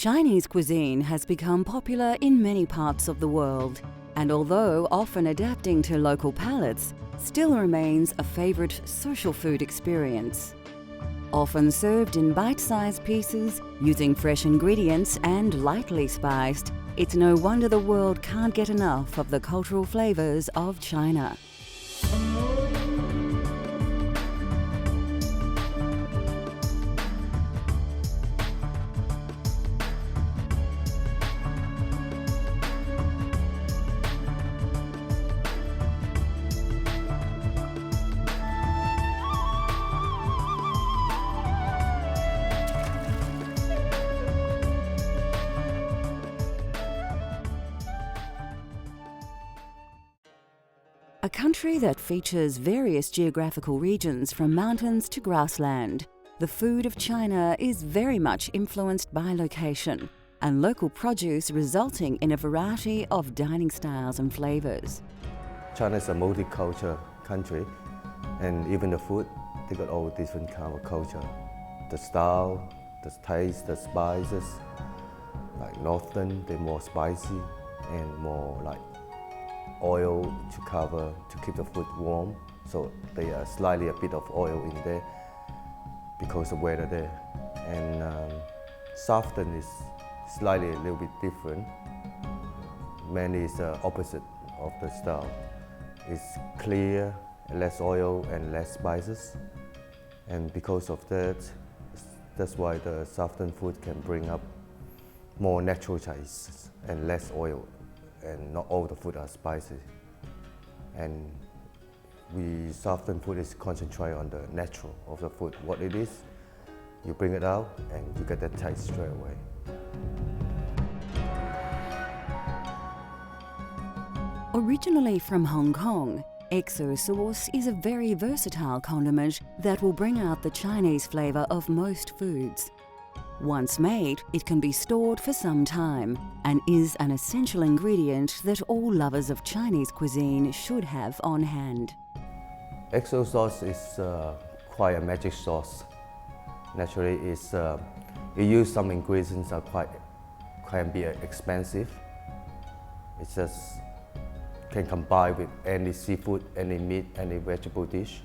Chinese cuisine has become popular in many parts of the world, and although often adapting to local palates, still remains a favorite social food experience. Often served in bite-sized pieces, using fresh ingredients and lightly spiced, it's no wonder the world can't get enough of the cultural flavors of China. A country that features various geographical regions from mountains to grassland, the food of China is very much influenced by location and local produce, resulting in a variety of dining styles and flavors. China is a multicultural country, and even the food, they got all different kind of culture. The style, the taste, the spices, like northern, they're more spicy and more like oil to cover, to keep the food warm. So they are slightly a bit of oil in there because of weather there. And southern is slightly a little bit different. Mainly it's the opposite of the style. It's clear, less oil and less spices. And because of that, that's why the southern food can bring up more natural taste and less oil. And not all the food are spicy. And southern food is concentrate on the natural of the food. What it is, you bring it out and you get that taste straight away. Originally from Hong Kong, XO sauce is a very versatile condiment that will bring out the Chinese flavor of most foods. Once made, it can be stored for some time and is an essential ingredient that all lovers of Chinese cuisine should have on hand. XO sauce is quite a magic sauce. Naturally, it use some ingredients that can be expensive. It just can combine with any seafood, any meat, any vegetable dish,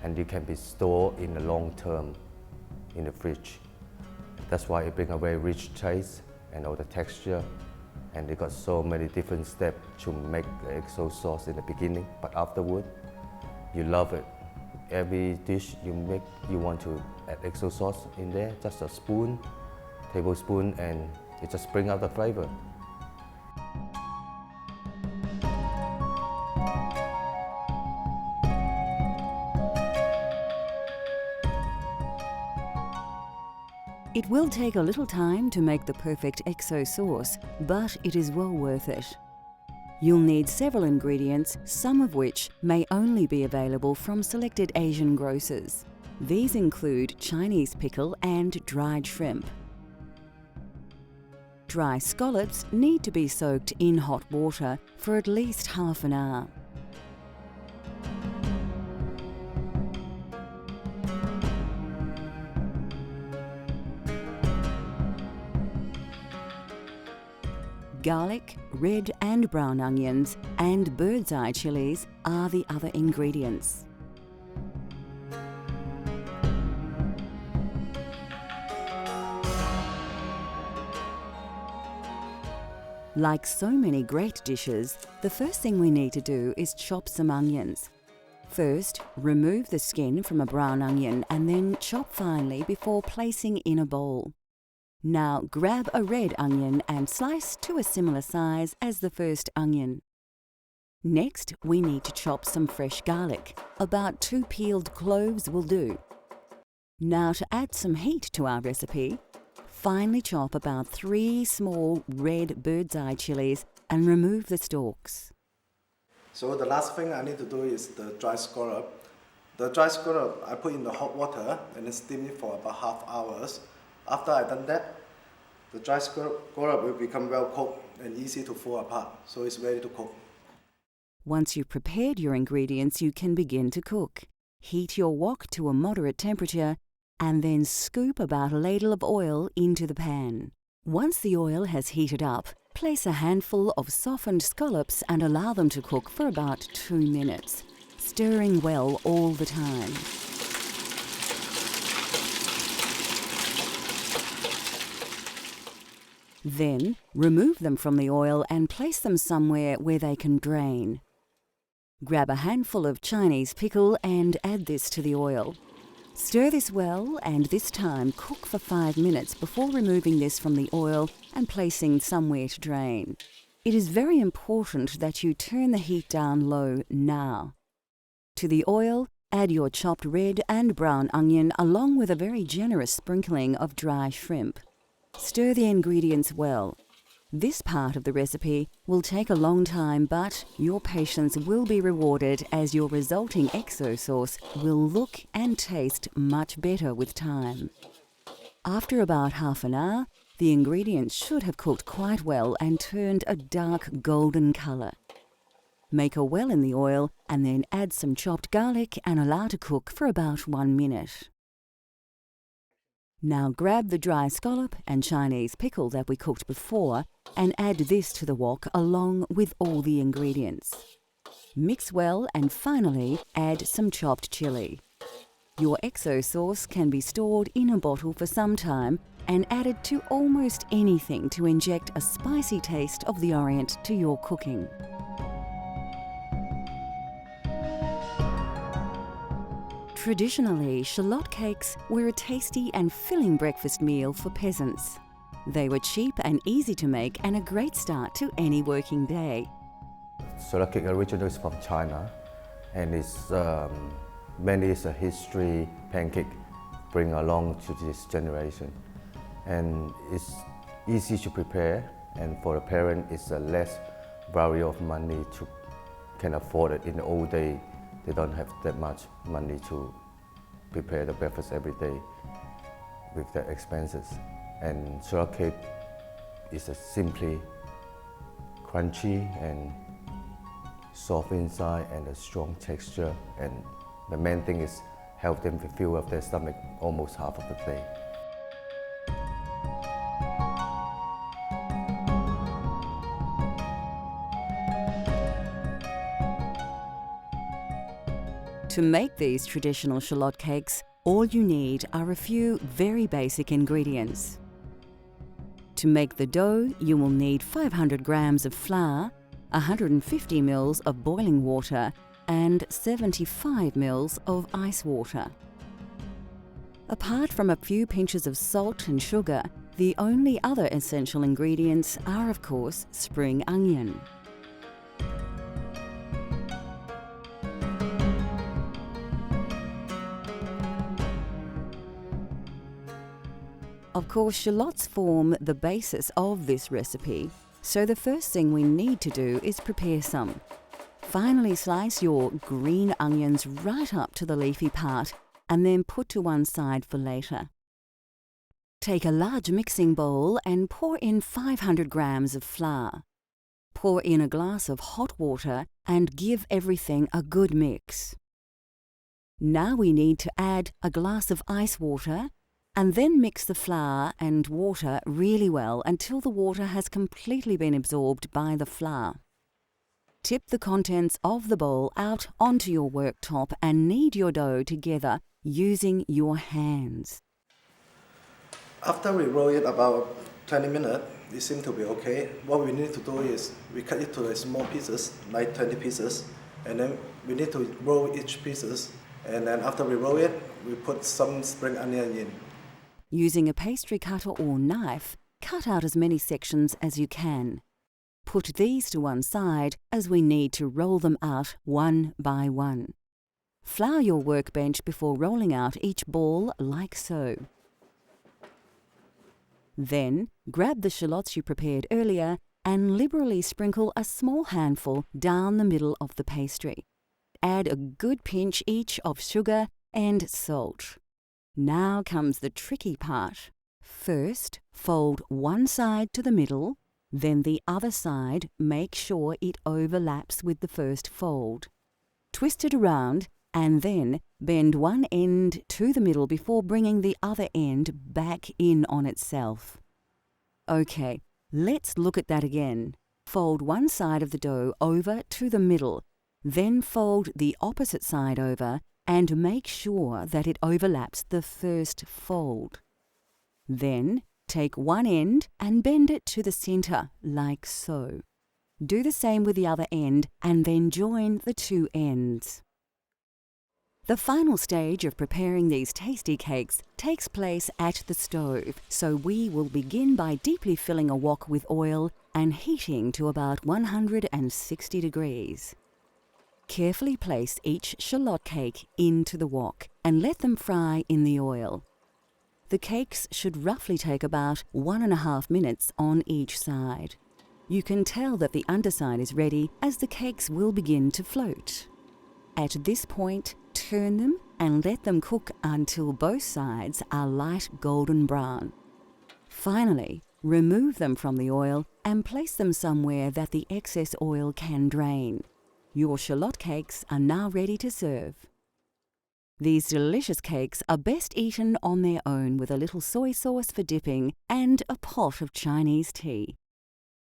and it can be stored in the long term in the fridge. That's why it brings a very rich taste and all the texture, and they got so many different steps to make the XO sauce in the beginning, but afterward, you love it. Every dish you make, you want to add XO sauce in there, just a spoon, tablespoon, and it just brings out the flavor. It will take a little time to make the perfect XO sauce, but it is well worth it. You'll need several ingredients, some of which may only be available from selected Asian grocers. These include Chinese pickle and dried shrimp. Dry scallops need to be soaked in hot water for at least half an hour. Garlic, red and brown onions, and bird's eye chilies are the other ingredients. Like so many great dishes, the first thing we need to do is chop some onions. First, remove the skin from a brown onion and then chop finely before placing in a bowl. Now grab a red onion and slice to a similar size as the first onion. Next, we need to chop some fresh garlic. About 2 peeled cloves will do. Now to add some heat to our recipe, finely chop about 3 small red bird's eye chilies and remove the stalks. So the last thing I need to do is the dry scallop. The dry scallop I put in the hot water and then steam it for about half hours. After I've done that, the dry scallop will become well cooked and easy to fall apart, so it's ready to cook. Once you've prepared your ingredients, you can begin to cook. Heat your wok to a moderate temperature and then scoop about a ladle of oil into the pan. Once the oil has heated up, place a handful of softened scallops and allow them to cook for about 2 minutes, stirring well all the time. Then, remove them from the oil and place them somewhere where they can drain. Grab a handful of Chinese pickle and add this to the oil. Stir this well and this time cook for 5 minutes before removing this from the oil and placing somewhere to drain. It is very important that you turn the heat down low now. To the oil, add your chopped red and brown onion along with a very generous sprinkling of dry shrimp. Stir the ingredients well. This part of the recipe will take a long time, but your patience will be rewarded as your resulting XO sauce will look and taste much better with time. After about half an hour, the ingredients should have cooked quite well and turned a dark golden colour. Make a well in the oil and then add some chopped garlic and allow to cook for about 1 minute. Now grab the dry scallop and Chinese pickle that we cooked before and add this to the wok along with all the ingredients. Mix well and finally add some chopped chilli. Your XO sauce can be stored in a bottle for some time and added to almost anything to inject a spicy taste of the Orient to your cooking. Traditionally, shallot cakes were a tasty and filling breakfast meal for peasants. They were cheap and easy to make and a great start to any working day. Shallot cake originally is from China, and it's mainly it's a history pancake bring along to this generation. And it's easy to prepare, and for a parent it's a less variety of money to can afford it. In the old day, they don't have that much money to prepare the breakfast every day with their expenses. And shallot cake is a simply crunchy and soft inside and a strong texture. And the main thing is help them to fill up their stomach almost half of the day. To make these traditional shallot cakes, all you need are a few very basic ingredients. To make the dough, you will need 500 grams of flour, 150 ml of boiling water, and 75 ml of ice water. Apart from a few pinches of salt and sugar, the only other essential ingredients are, of course, spring onion. Of course, shallots form the basis of this recipe, so the first thing we need to do is prepare some. Finally, slice your green onions right up to the leafy part and then put to one side for later. Take a large mixing bowl and pour in 500 grams of flour. Pour in a glass of hot water and give everything a good mix. Now we need to add a glass of ice water and then mix the flour and water really well until the water has completely been absorbed by the flour. Tip the contents of the bowl out onto your worktop and knead your dough together using your hands. After we roll it about 20 minutes, it seems to be okay. What we need to do is we cut it to small pieces, like 20 pieces, and then we need to roll each pieces. And then after we roll it, we put some spring onion in. Using a pastry cutter or knife, cut out as many sections as you can. Put these to one side as we need to roll them out one by one. Flour your workbench before rolling out each ball like so. Then, grab the shallots you prepared earlier and liberally sprinkle a small handful down the middle of the pastry. Add a good pinch each of sugar and salt. Now comes the tricky part. First, fold one side to the middle, then the other side, make sure it overlaps with the first fold. Twist it around and then bend one end to the middle before bringing the other end back in on itself. Okay, let's look at that again. Fold one side of the dough over to the middle, then fold the opposite side over and make sure that it overlaps the first fold. Then take one end and bend it to the center, like so. Do the same with the other end and then join the two ends. The final stage of preparing these tasty cakes takes place at the stove, so we will begin by deeply filling a wok with oil and heating to about 160 degrees. Carefully place each shallot cake into the wok and let them fry in the oil. The cakes should roughly take about 1.5 minutes on each side. You can tell that the underside is ready as the cakes will begin to float. At this point, turn them and let them cook until both sides are light golden brown. Finally, remove them from the oil and place them somewhere that the excess oil can drain. Your shallot cakes are now ready to serve. These delicious cakes are best eaten on their own with a little soy sauce for dipping and a pot of Chinese tea.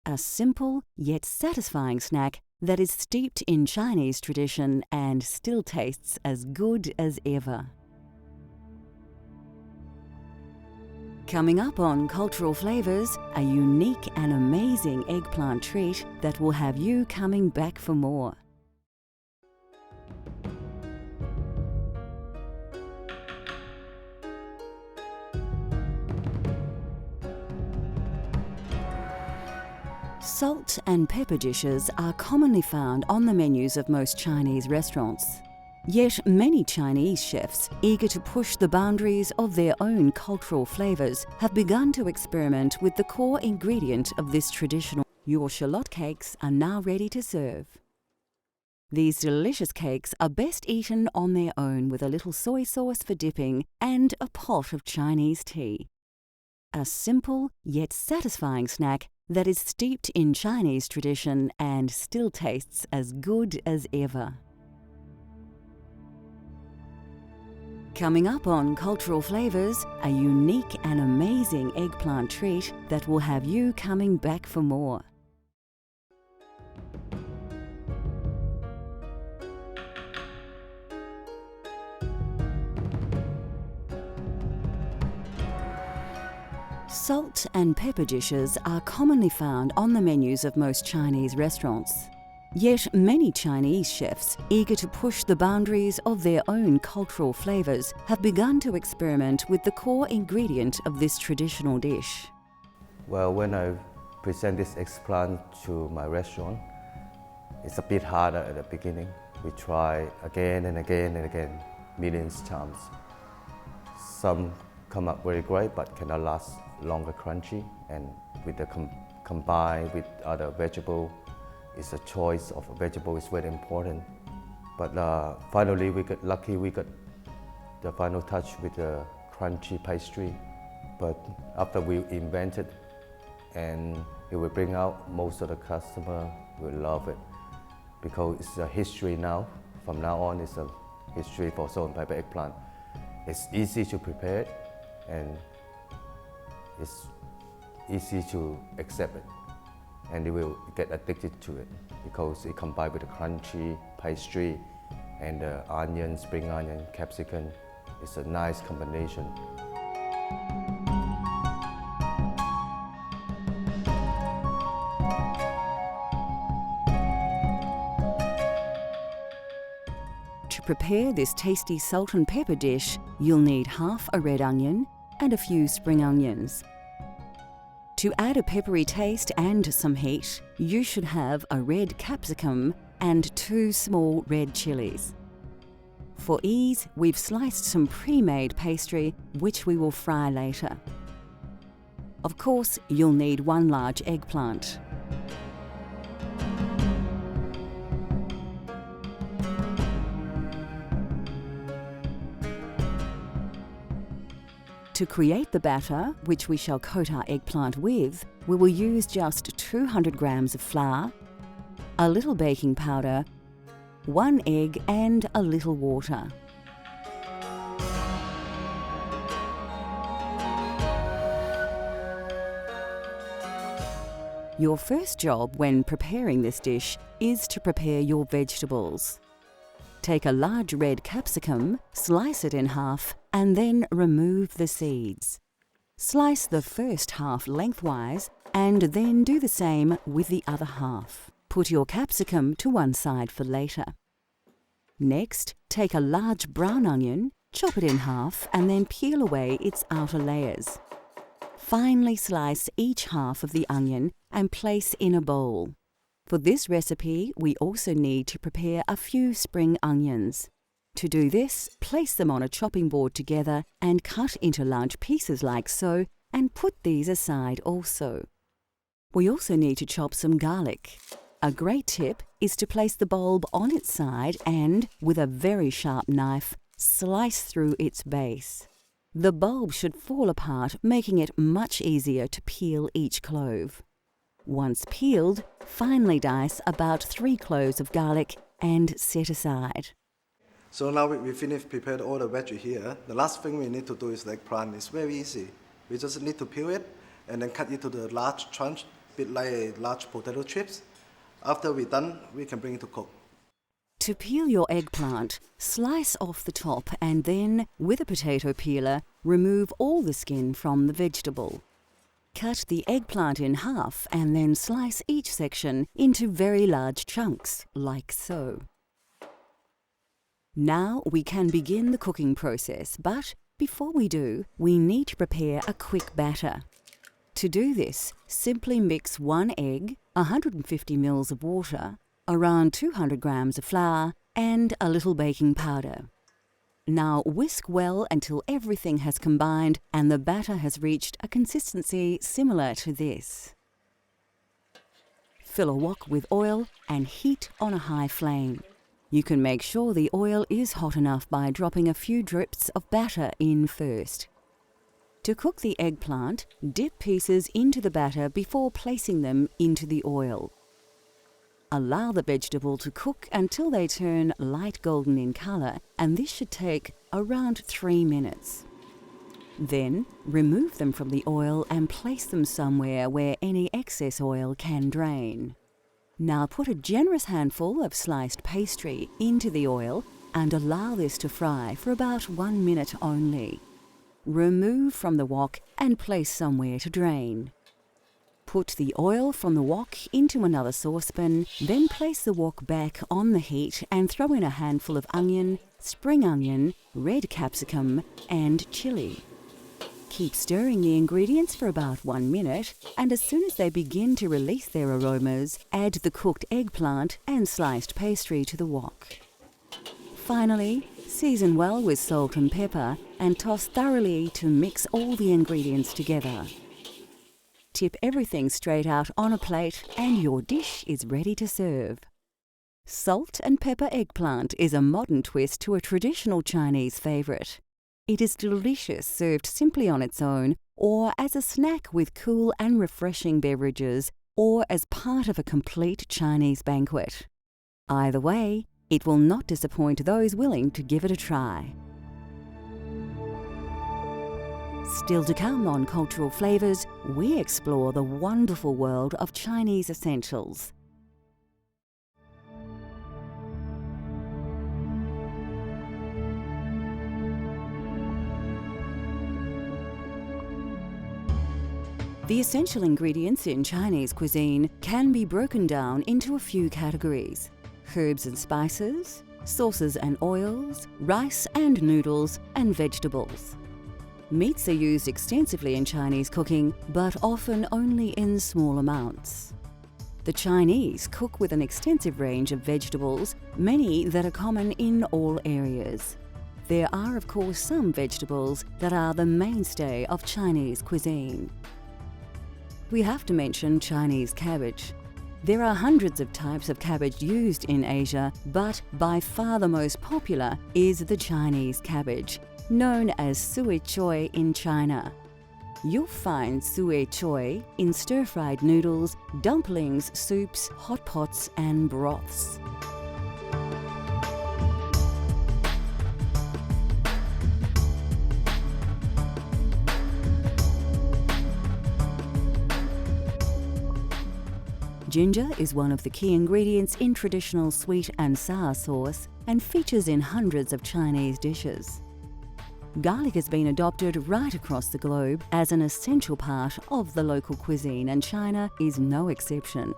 A simple yet satisfying snack that is steeped in Chinese tradition and still tastes as good as ever. Coming up on Cultural Flavours, a unique and amazing eggplant treat that will have you coming back for more. Salt and pepper dishes are commonly found on the menus of most Chinese restaurants. Yet many Chinese chefs, eager to push the boundaries of their own cultural flavours, have begun to experiment with the core ingredient of this traditional. Your shallot cakes are now ready to serve. These delicious cakes are best eaten on their own with a little soy sauce for dipping and a pot of Chinese tea. A simple yet satisfying snack that is steeped in Chinese tradition and still tastes as good as ever. Coming up on Cultural Flavours, a unique and amazing eggplant treat that will have you coming back for more. Salt and pepper dishes are commonly found on the menus of most Chinese restaurants. Yet many Chinese chefs, eager to push the boundaries of their own cultural flavours, have begun to experiment with the core ingredient of this traditional dish. Well, when I present this eggplant to my restaurant, it's a bit harder at the beginning. We try again and again and again, millions of times. Some come up very great but cannot last longer crunchy, and with the combined with other vegetable, it's a choice of a vegetable is very important. But finally we got lucky, we got the final touch with the crunchy pastry. But after we invented and it will bring out, most of the customer will love it because it's a history now. From now on, it's a history for salt and pepper eggplant. It's easy to prepare and it's easy to accept it, and they will get addicted to it because it combined with the crunchy pastry and the onion, spring onion, capsicum. It's a nice combination. To prepare this tasty salt and pepper dish, you'll need half a red onion and a few spring onions. To add a peppery taste and some heat, you should have a red capsicum and 2 small red chilies. For ease, we've sliced some pre-made pastry, which we will fry later. Of course, you'll need 1 large eggplant. To create the batter, which we shall coat our eggplant with, we will use just 200 grams of flour, a little baking powder, 1 egg and a little water. Your first job when preparing this dish is to prepare your vegetables. Take a large red capsicum, slice it in half, and then remove the seeds. Slice the first half lengthwise and then do the same with the other half. Put your capsicum to one side for later. Next, take a large brown onion, chop it in half, and then peel away its outer layers. Finely slice each half of the onion and place in a bowl. For this recipe, we also need to prepare a few spring onions. To do this, place them on a chopping board together and cut into large pieces like so, and put these aside also. We also need to chop some garlic. A great tip is to place the bulb on its side and, with a very sharp knife, slice through its base. The bulb should fall apart, making it much easier to peel each clove. Once peeled, finely dice about 3 cloves of garlic and set aside. So now we finished prepared all the veggie here. The last thing we need to do is the eggplant. It's very easy. We just need to peel it and then cut it to the large chunks, bit like large potato chips. After we're done, we can bring it to cook. To peel your eggplant, slice off the top and then, with a potato peeler, remove all the skin from the vegetable. Cut the eggplant in half and then slice each section into very large chunks, like so. Now we can begin the cooking process, but before we do, we need to prepare a quick batter. To do this, simply mix 1 egg, 150 ml of water, around 200 grams of flour, and a little baking powder. Now whisk well until everything has combined and the batter has reached a consistency similar to this. Fill a wok with oil and heat on a high flame. You can make sure the oil is hot enough by dropping a few drips of batter in first. To cook the eggplant, dip pieces into the batter before placing them into the oil. Allow the vegetable to cook until they turn light golden in color, and this should take around 3 minutes. Then, remove them from the oil and place them somewhere where any excess oil can drain. Now put a generous handful of sliced pastry into the oil and allow this to fry for about 1 minute only. Remove from the wok and place somewhere to drain. Put the oil from the wok into another saucepan, then place the wok back on the heat and throw in a handful of onion, spring onion, red capsicum, and chili. Keep stirring the ingredients for about 1 minute, and as soon as they begin to release their aromas, add the cooked eggplant and sliced pastry to the wok. Finally, season well with salt and pepper and toss thoroughly to mix all the ingredients together. Tip everything straight out on a plate and your dish is ready to serve. Salt and pepper eggplant is a modern twist to a traditional Chinese favorite. It is delicious served simply on its own, or as a snack with cool and refreshing beverages, or as part of a complete Chinese banquet. Either way, it will not disappoint those willing to give it a try. Still to come on Cultural Flavours, we explore the wonderful world of Chinese essentials. The essential ingredients in Chinese cuisine can be broken down into a few categories: herbs and spices, sauces and oils, rice and noodles, and vegetables. Meats are used extensively in Chinese cooking, but often only in small amounts. The Chinese cook with an extensive range of vegetables, many that are common in all areas. There are, of course, some vegetables that are the mainstay of Chinese cuisine. We have to mention Chinese cabbage. There are hundreds of types of cabbage used in Asia, but by far the most popular is the Chinese cabbage, known as sui choy in China. You'll find sui choy in stir-fried noodles, dumplings, soups, hot pots, and broths. Ginger is one of the key ingredients in traditional sweet and sour sauce and features in hundreds of Chinese dishes. Garlic has been adopted right across the globe as an essential part of the local cuisine, and China is no exception.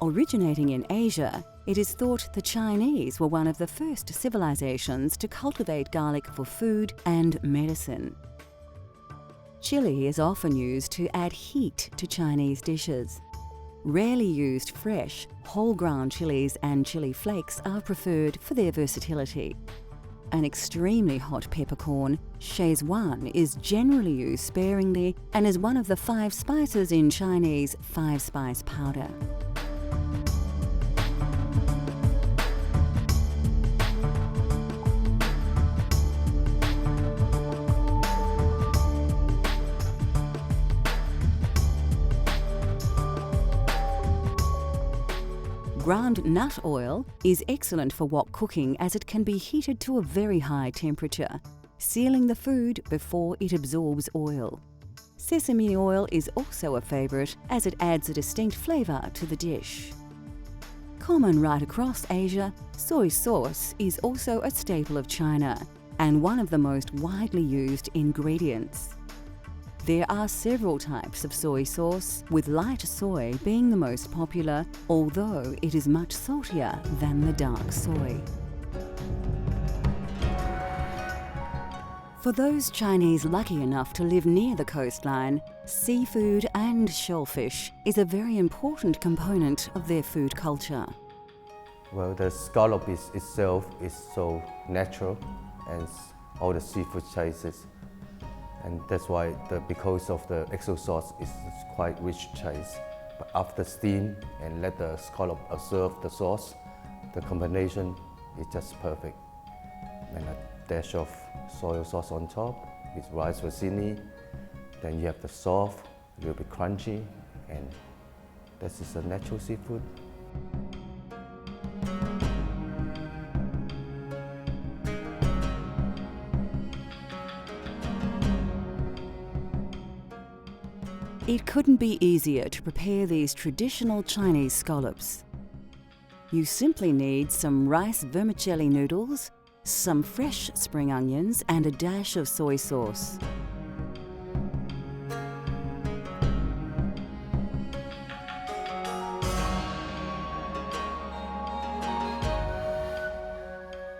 Originating in Asia, it is thought the Chinese were one of the first civilizations to cultivate garlic for food and medicine. Chili is often used to add heat to Chinese dishes. Rarely used fresh, whole-ground chilies and chili flakes are preferred for their versatility. An extremely hot peppercorn, Szechuan, is generally used sparingly and is one of the 5 spices in Chinese 5-spice powder. Ground nut oil is excellent for wok cooking as it can be heated to a very high temperature, sealing the food before it absorbs oil. Sesame oil is also a favourite as it adds a distinct flavour to the dish. Common right across Asia, soy sauce is also a staple of China and one of the most widely used ingredients. There are several types of soy sauce, with light soy being the most popular, although it is much saltier than the dark soy. For those Chinese lucky enough to live near the coastline, seafood and shellfish is a very important component of their food culture. Well, the scallop itself is so natural, and all the seafood tastes. And that's why, because of the XO sauce, is quite rich taste. But after steam and let the scallop absorb the sauce, the combination is just perfect. And a dash of soy sauce on top with rice fusilli. Then you have the soft, a little bit crunchy, and this is a natural seafood. It couldn't be easier to prepare these traditional Chinese scallops. You simply need some rice vermicelli noodles, some fresh spring onions, and a dash of soy sauce.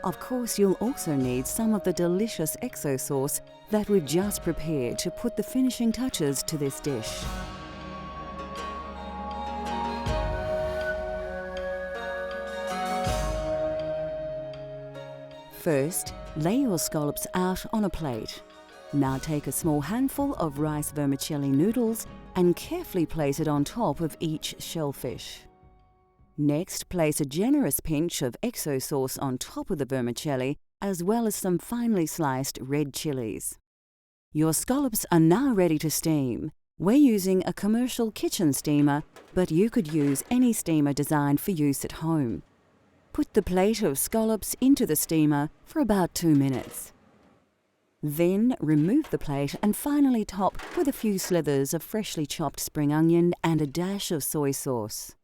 Of course, you'll also need some of the delicious XO sauce that we've just prepared to put the finishing touches to this dish. First, lay your scallops out on a plate. Now take a small handful of rice vermicelli noodles and carefully place it on top of each shellfish. Next, place a generous pinch of XO sauce on top of the vermicelli, as well as some finely sliced red chilies. Your scallops are now ready to steam. We're using a commercial kitchen steamer, but you could use any steamer designed for use at home. Put the plate of scallops into the steamer for about 2 minutes. Then remove the plate and finally top with a few slithers of freshly chopped spring onion and a dash of soy sauce.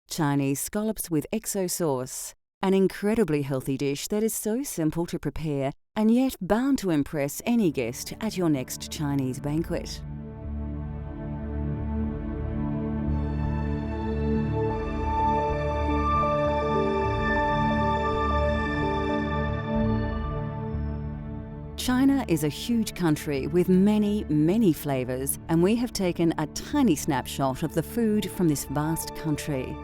Chinese scallops with XO sauce, an incredibly healthy dish that is so simple to prepare and yet bound to impress any guest at your next Chinese banquet. China is a huge country with many, many flavours, and we have taken a tiny snapshot of the food from this vast country.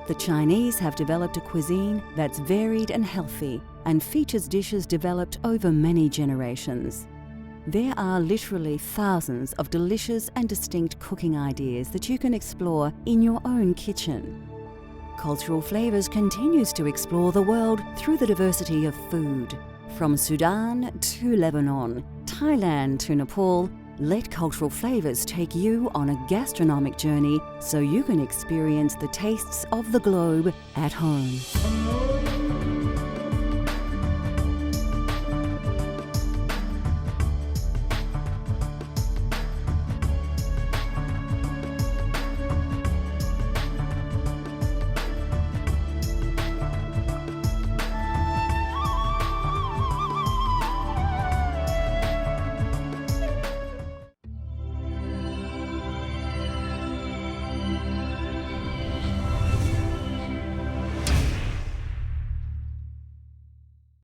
The Chinese have developed a cuisine that's varied and healthy and features dishes developed over many generations. There are literally thousands of delicious and distinct cooking ideas that you can explore in your own kitchen. Cultural Flavours continues to explore the world through the diversity of food. From Sudan to Lebanon, Thailand to Nepal, let Cultural Flavours take you on a gastronomic journey so you can experience the tastes of the globe at home.